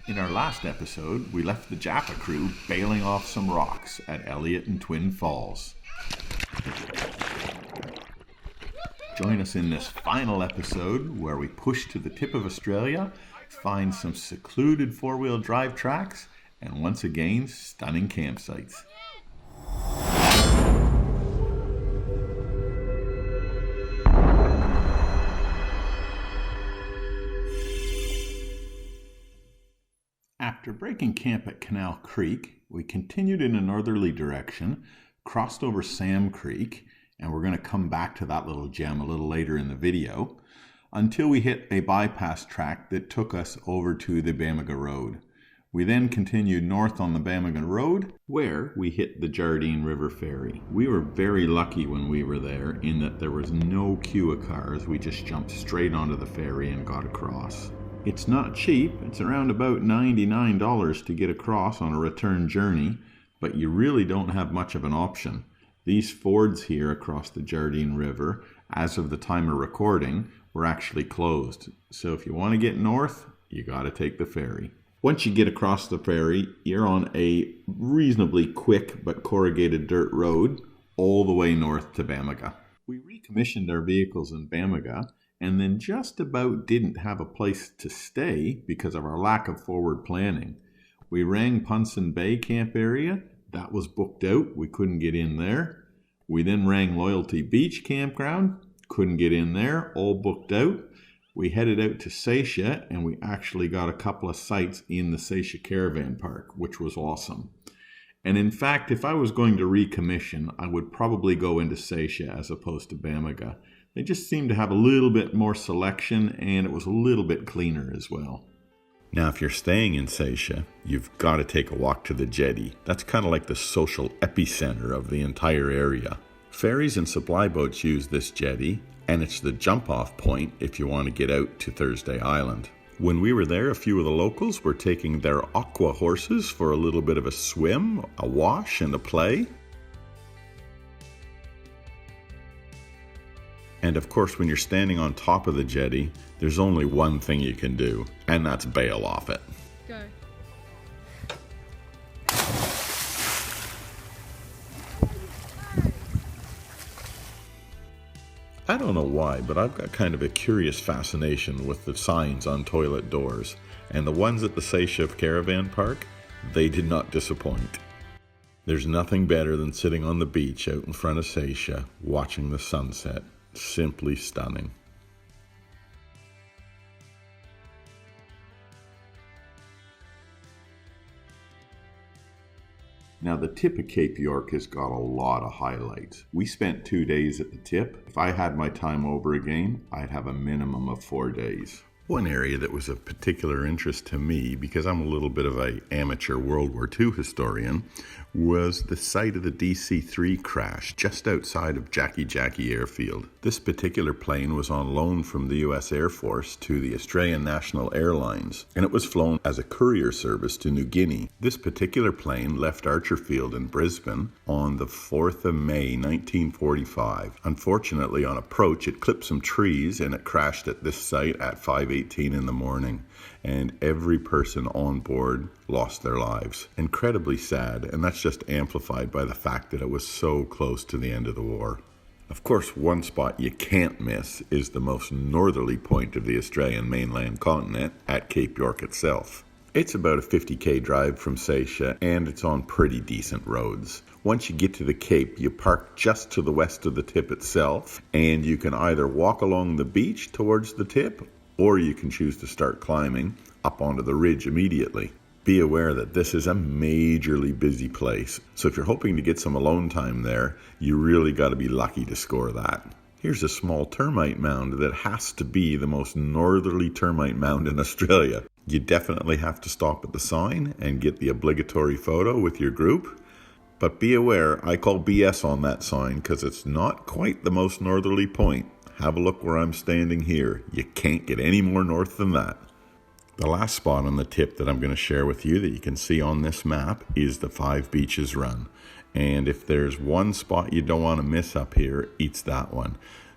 In our last episode, we left the Jafffa crew bailing off some rocks at Elliott and Twin Falls. Join us in this final episode where we push to the tip of Australia, find some secluded four-wheel drive tracks, and once again, stunning campsites. After breaking camp at Canal Creek, we continued in a northerly direction, crossed over Sam Creek, and we're going to come back to that little gem a little later in the video, until we hit a bypass track that took us over to the Bamaga Road. We then continued north on the Bamaga Road, where we hit the Jardine River Ferry. We were very lucky when we were there in that there was no queue of cars. We just jumped straight onto the ferry and got across. It's not cheap. It's around about $99 to get across on a return journey, but you really don't have much of an option. These fords here across the Jardine River, as of the time of recording, were actually closed. So if you want to get north, you got to take the ferry. Once you get across the ferry, you're on a reasonably quick but corrugated dirt road all the way north to Bamaga. We recommissioned our vehicles in Bamaga and then just about didn't have a place to stay because of our lack of forward planning. We rang Punson Bay camp area. That was booked out. We couldn't get in there. We then rang Loyalty Beach campground. Couldn't get in there. All booked out. We headed out to Seychelles and we actually got a couple of sites in the Seychelles Caravan Park, which was awesome. And in fact, if I was going to recommission, I would probably go into Seychelles as opposed to Bamaga. They just seemed to have a little bit more selection and it was a little bit cleaner as well. Now, if you're staying in Seychelles, you've got to take a walk to the jetty. That's kind of like the social epicenter of the entire area. Ferries and supply boats use this jetty, and it's the jump-off point if you want to get out to Thursday Island. When we were there, a few of the locals were taking their aqua horses for a little bit of a swim, a wash, and a play. And of course, when you're standing on top of the jetty, there's only one thing you can do, and that's bail off it. Go. I don't know why, but I've got kind of a curious fascination with the signs on toilet doors. And the ones at the Seychelles Caravan Park, they did not disappoint. There's nothing better than sitting on the beach out in front of Seychelles, watching the sunset. Simply stunning. Now, the tip of Cape York has got a lot of highlights. We spent 2 days at the tip. If I had my time over again, I'd have a minimum of 4 days. One area that was of particular interest to me, because I'm a little bit of an amateur World War II historian, was the site of the DC3 Crash just outside of Jackie Airfield. This particular plane was on loan from the US Air Force to the Australian National Airlines, and it was flown as a courier service to New Guinea. This particular plane left Archer Field in Brisbane on the 4th of May 1945. Unfortunately, on approach, it clipped some trees and it crashed at this site at 5:18 in the morning. And every person on board lost their lives. Incredibly sad, and that's just amplified by the fact that it was so close to the end of the war. Of course, one spot you can't miss is the most northerly point of the Australian mainland continent at Cape York itself. It's about a 50k drive from Seychelles, and it's on pretty decent roads. Once you get to the Cape, you park just to the west of the tip itself, and you can either walk along the beach towards the tip, or you can choose to start climbing up onto the ridge immediately. Be aware that this is a majorly busy place, so if you're hoping to get some alone time there, you really got to be lucky to score that. Here's a small termite mound that has to be the most northerly termite mound in Australia. You definitely have to stop at the sign and get the obligatory photo with your group. But be aware, I call BS on that sign because it's not quite the most northerly point. Have a look where I'm standing here. You can't get any more north than that. The last spot on the tip that I'm going to share with you that you can see on this map is the Five Beaches Run. And if there's one spot you don't want to miss up here, it's that one.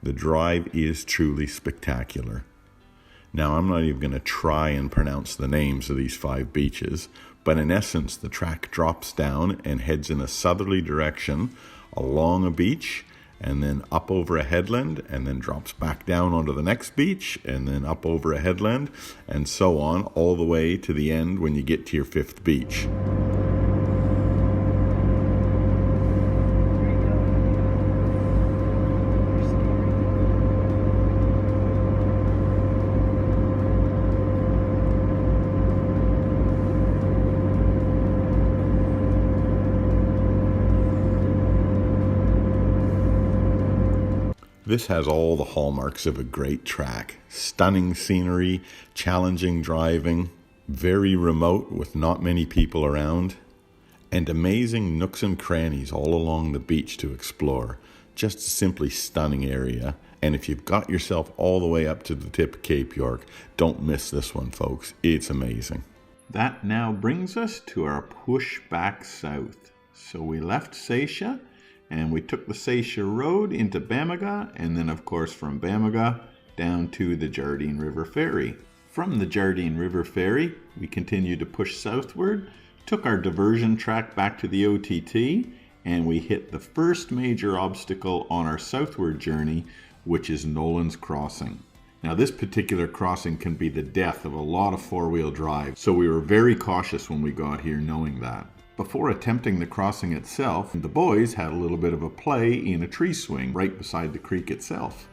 The drive is truly spectacular. Now, I'm not even going to try and pronounce the names of these 5 beaches, but in essence, the track drops down and heads in a southerly direction along a beach, and then up over a headland, and then drops back down onto the next beach, and then up over a headland, and so on, all the way to the end when you get to your 5th beach. This has all the hallmarks of a great track. Stunning scenery, challenging driving, very remote with not many people around, and amazing nooks and crannies all along the beach to explore. Just a simply stunning area. And if you've got yourself all the way up to the tip of Cape York, don't miss this one, folks. It's amazing. That now brings us to our push back south. So we left Seychelles, and we took the Seychelles Road into Bamaga, and then of course from Bamaga down to the Jardine River Ferry. From the Jardine River Ferry, we continued to push southward, took our diversion track back to the OTT, and we hit the first major obstacle on our southward journey, which is Nolans Crossing. Now, this particular crossing can be the death of a lot of four-wheel drive, so we were very cautious when we got here knowing that. Before attempting the crossing itself, the boys had a little bit of a play in a tree swing right beside the creek itself.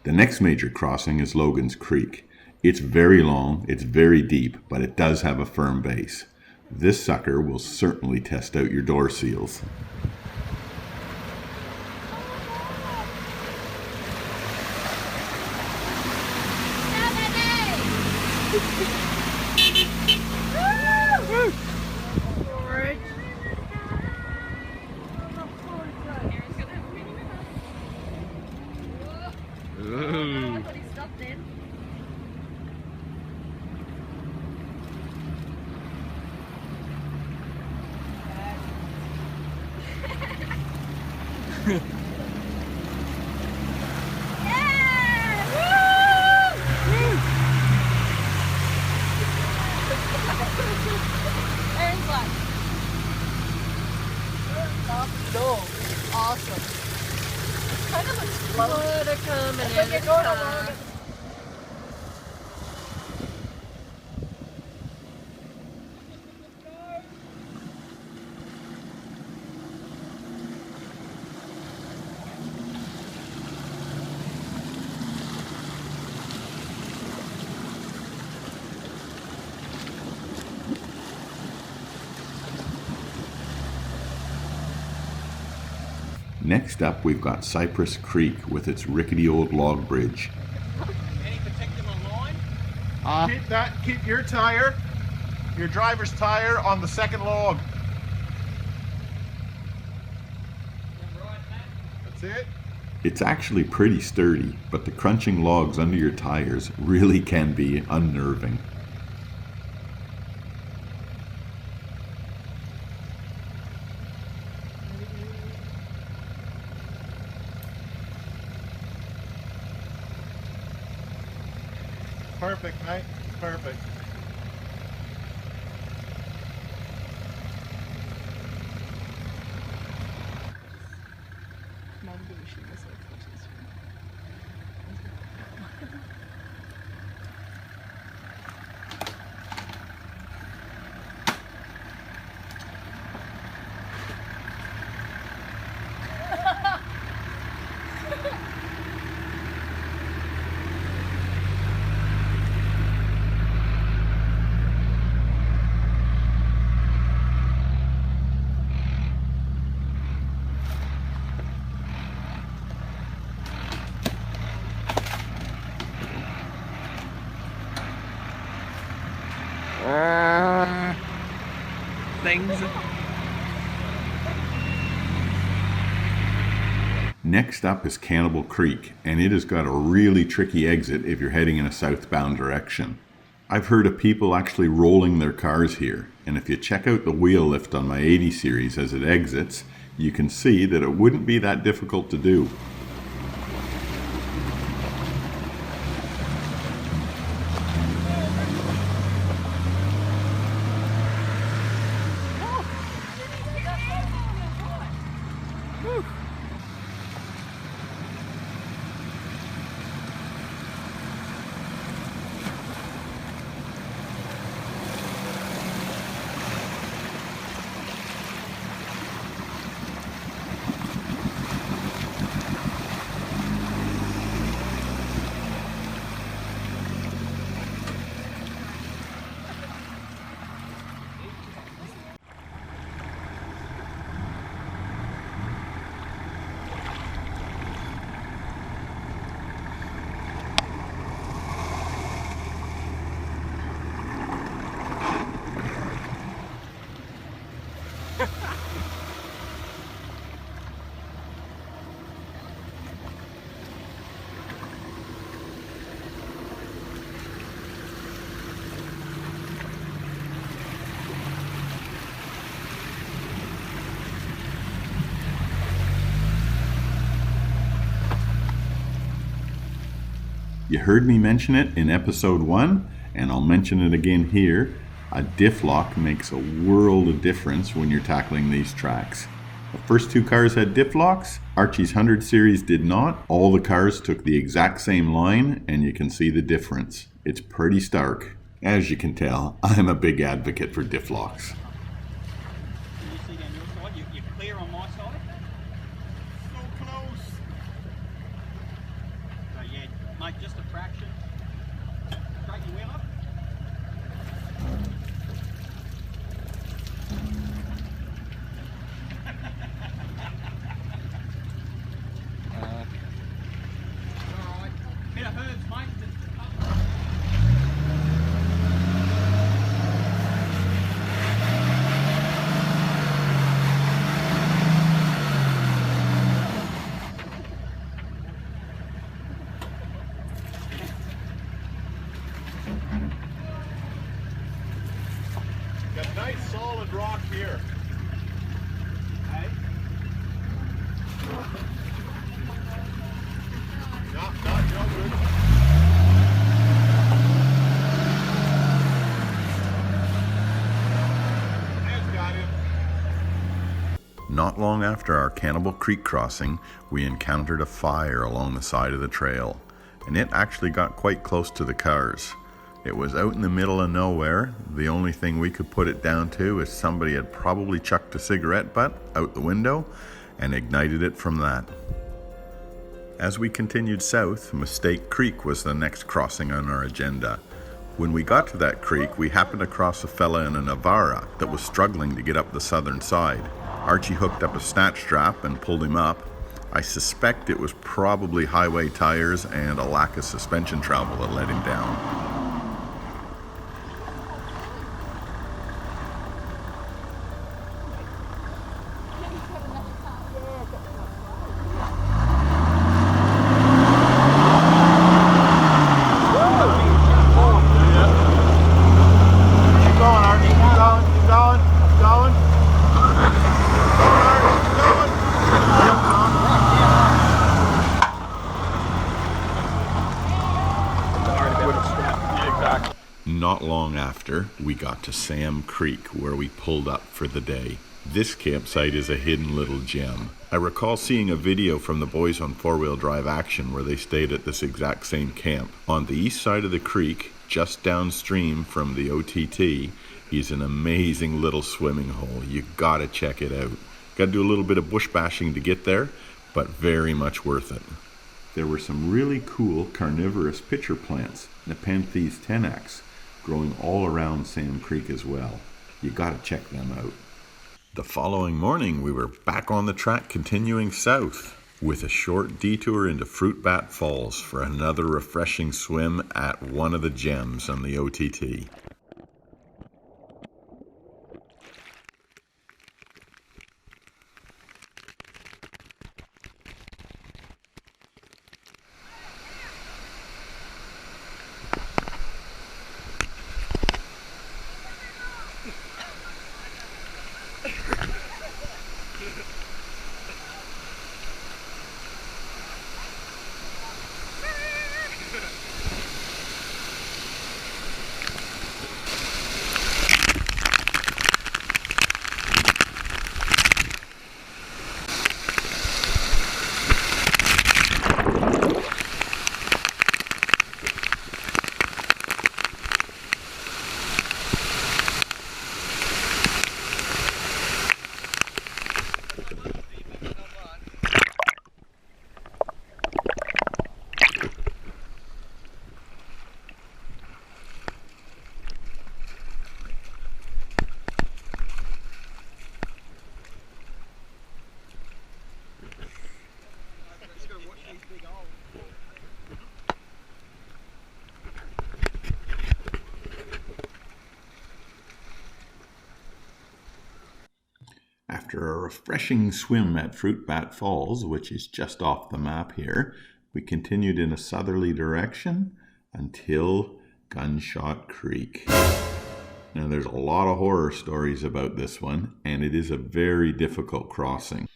The next major crossing is Logans Creek. It's very long, it's very deep, but it does have a firm base. This sucker will certainly test out your door seals. Awesome. Kind of looks floaty coming in. Okay, go to Next up, we've got Cypress Creek with its rickety old log bridge. Any particular line? Keep your tire, your driver's tire on the second log. That's it. It's actually pretty sturdy, but the crunching logs under your tires really can be unnerving. Perfect, mate. Perfect. she was like, things. Next up is Cannibal Creek, and it has got a really tricky exit if you're heading in a southbound direction. I've heard of people actually rolling their cars here, and if you check out the wheel lift on my 80 series as it exits, you can see that it wouldn't be that difficult to do. You heard me mention it in episode 1, and I'll mention it again here. A diff lock makes a world of difference when you're tackling these tracks. The first 2 cars had diff locks. Archie's 100 series did not. All the cars took the exact same line, and you can see the difference. It's pretty stark. As you can tell, I'm a big advocate for diff locks. You see down your side, you're clear on my side. So close. So yeah, mate, just a fraction. Straighten your wheel up. Alright, bit of herbs, mate. Got nice solid rock here. Okay. Not jumping. That's got him. Not long after our Cannibal Creek crossing, we encountered a fire along the side of the trail, and it actually got quite close to the cars. It was out in the middle of nowhere. The only thing we could put it down to is somebody had probably chucked a cigarette butt out the window and ignited it from that. As we continued south, Mistake Creek was the next crossing on our agenda. When we got to that creek, we happened across a fella in a Navara that was struggling to get up the southern side. Archie hooked up a snatch strap and pulled him up. I suspect it was probably highway tires and a lack of suspension travel that let him down. Keep going, Archie. Keep going. Keep going. Keep going. Not long after, we got to Sam Creek, where we pulled up for the day. This campsite is a hidden little gem. I recall seeing a video from the boys on 4-wheel drive action where they stayed at this exact same camp. On the east side of the creek, just downstream from the OTT, is an amazing little swimming hole. You gotta check it out. Gotta do a little bit of bush bashing to get there, but very much worth it. There were some really cool carnivorous pitcher plants, Nepenthes tenax, growing all around Sam Creek as well. You gotta check them out. The following morning, we were back on the track continuing south with a short detour into Fruit Bat Falls for another refreshing swim at one of the gems on the OTT. After a refreshing swim at Fruit Bat Falls, which is just off the map here, we continued in a southerly direction until Gunshot Creek. Now there's a lot of horror stories about this one, and it is a very difficult crossing.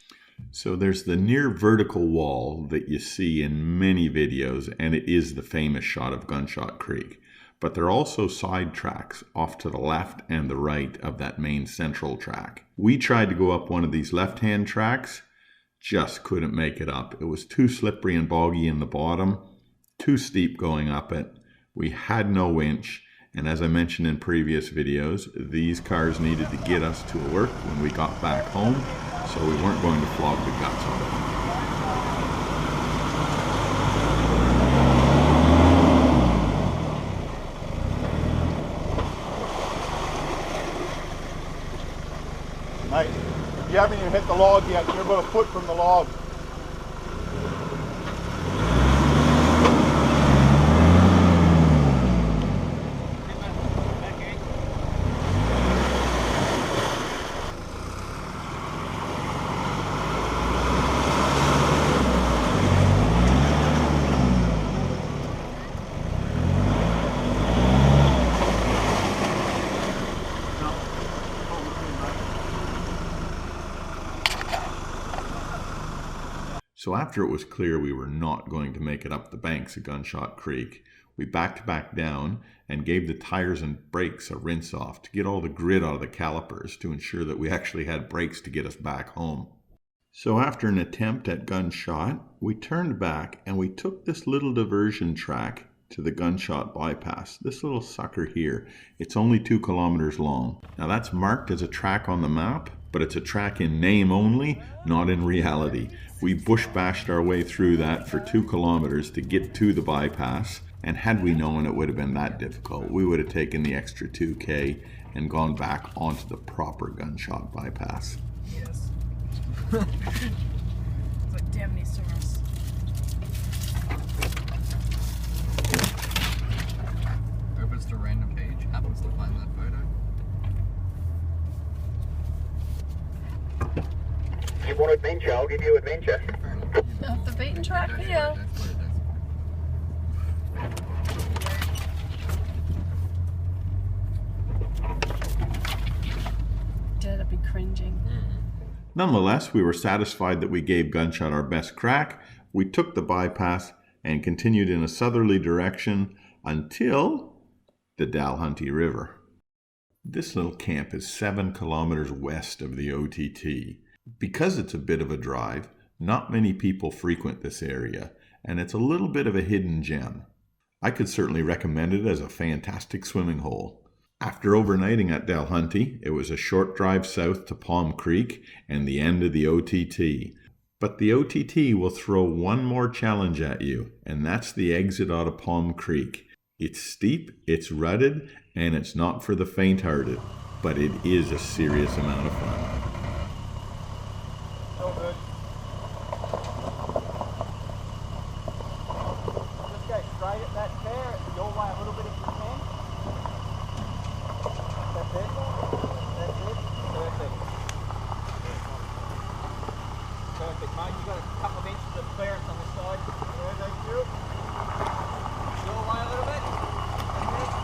So there's the near vertical wall that you see in many videos, and it is the famous shot of Gunshot Creek. But there are also side tracks off to the left and the right of that main central track. We tried to go up one of these left-hand tracks, just couldn't make it up. It was too slippery and boggy in the bottom, too steep going up it. We had no winch, and as I mentioned in previous videos, these cars needed to get us to work when we got back home, so we weren't going to flog the guts out of them. Mate, you haven't even hit the log yet. You're about a foot from the log. So after it was clear we were not going to make it up the banks of Gunshot Creek, we backed back down and gave the tires and brakes a rinse off to get all the grit out of the calipers to ensure that we actually had brakes to get us back home. So after an attempt at Gunshot, we turned back and we took this little diversion track to the Gunshot bypass, this little sucker here. It's only 2 kilometers long. Now that's marked as a track on the map, but it's a track in name only, not in reality. We bush bashed our way through that for 2 kilometers to get to the bypass, and had we known it would have been that difficult, we would have taken the extra 2K and gone back onto the proper Gunshot bypass. Yes. It's like Damnosaurus. Opens to a random page, happens to find that photo. You want adventure, I'll give you adventure. Off the beaten track here. Dad, be cringing. Nonetheless, we were satisfied that we gave Gunshot our best crack. We took the bypass and continued in a southerly direction until the Dalhunty River. This little camp is 7 kilometers west of the OTT. Because it's a bit of a drive, not many people frequent this area, and it's a little bit of a hidden gem. I could certainly recommend it as a fantastic swimming hole. After overnighting at Delhunty, it was a short drive south to Palm Creek and the end of the OTT. But the OTT will throw one more challenge at you, and that's the exit out of Palm Creek. It's steep, it's rutted, and it's not for the faint-hearted, but it is a serious amount of fun. So good. Just go straight at that chair, your way a little bit if you can. That's it. That's it. Perfect. Perfect, mate. You've got a couple of inches of clearance on the side. There, thank you. Your way a little bit. That's it.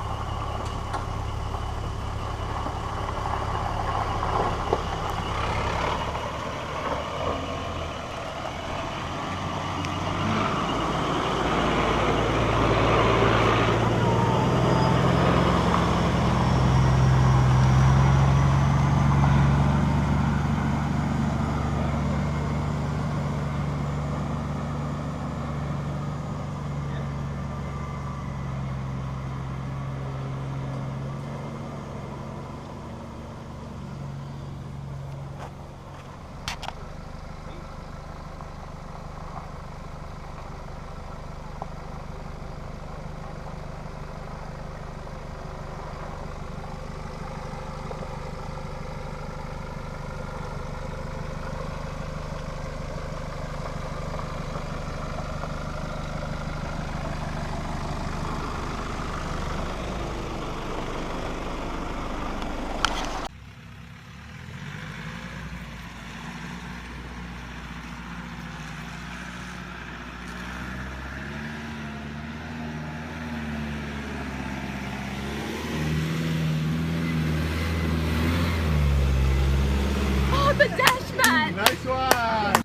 The dash mat! Nice one!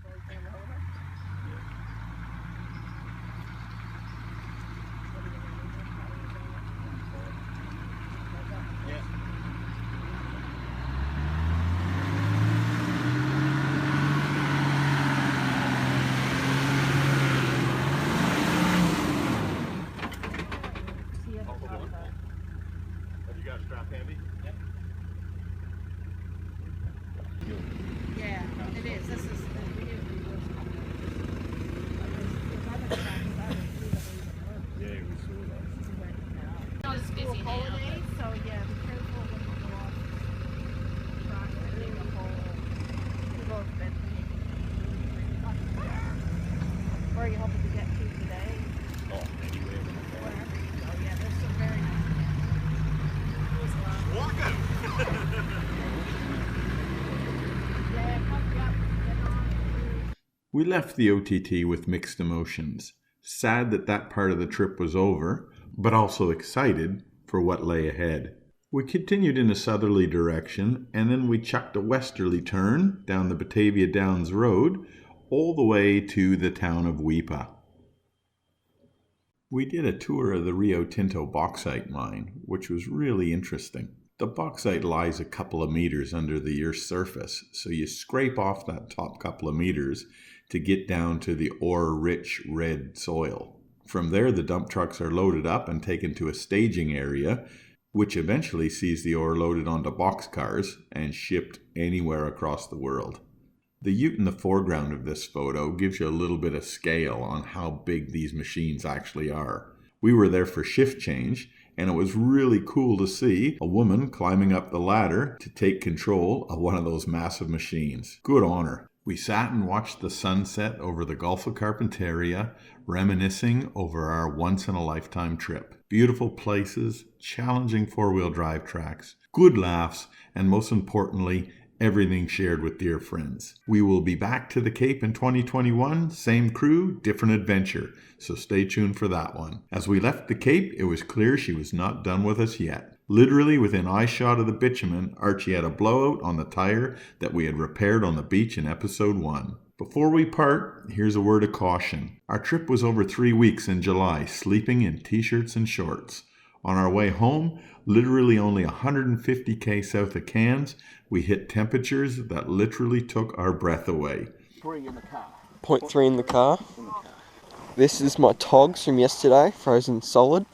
Have you got a strap handy? Yep. Yeah, it is. This is not as busy now. Holidays, so yeah, be careful when you go off track. I think the whole people have been where are you hoping to get to today? Oh, anyway. Wherever you go. Yeah, there's some very nice. Walk out! Yeah, come up, get on. We left the OTT with mixed emotions. Sad that that part of the trip was over, but also excited for what lay ahead. We continued in a southerly direction, and then we chucked a westerly turn down the Batavia Downs Road all the way to the town of Weipa. We did a tour of the Rio Tinto bauxite mine, which was really interesting. The bauxite lies a couple of meters under the Earth's surface, so you scrape off that top couple of meters to get down to the ore-rich red soil. From there, the dump trucks are loaded up and taken to a staging area, which eventually sees the ore loaded onto boxcars and shipped anywhere across the world. The ute in the foreground of this photo gives you a little bit of scale on how big these machines actually are. We were there for shift change, and it was really cool to see a woman climbing up the ladder to take control of one of those massive machines. Good on her. We sat and watched the sunset over the Gulf of Carpentaria, reminiscing over our once-in-a-lifetime trip. Beautiful places, challenging four-wheel drive tracks, good laughs, and most importantly, everything shared with dear friends. We will be back to the Cape in 2021, same crew, different adventure, so stay tuned for that one. As we left the Cape, it was clear she was not done with us yet. Literally within eyeshot of the bitumen, Archie had a blowout on the tire that we had repaired on the beach in episode 1. Before we part, here's a word of caution. Our trip was over 3 weeks in July, sleeping in t-shirts and shorts. On our way home, literally only 150k south of Cairns, we hit temperatures that literally took our breath away. 3 in the car. 0.3 in the car. This is my togs from yesterday, frozen solid.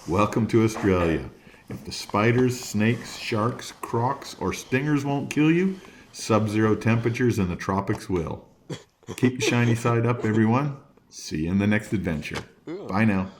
Welcome to Australia. If the spiders, snakes, sharks, crocs, or stingers won't kill you, sub-zero temperatures in the tropics will. Keep your shiny side up, everyone. See you in the next adventure. Bye now.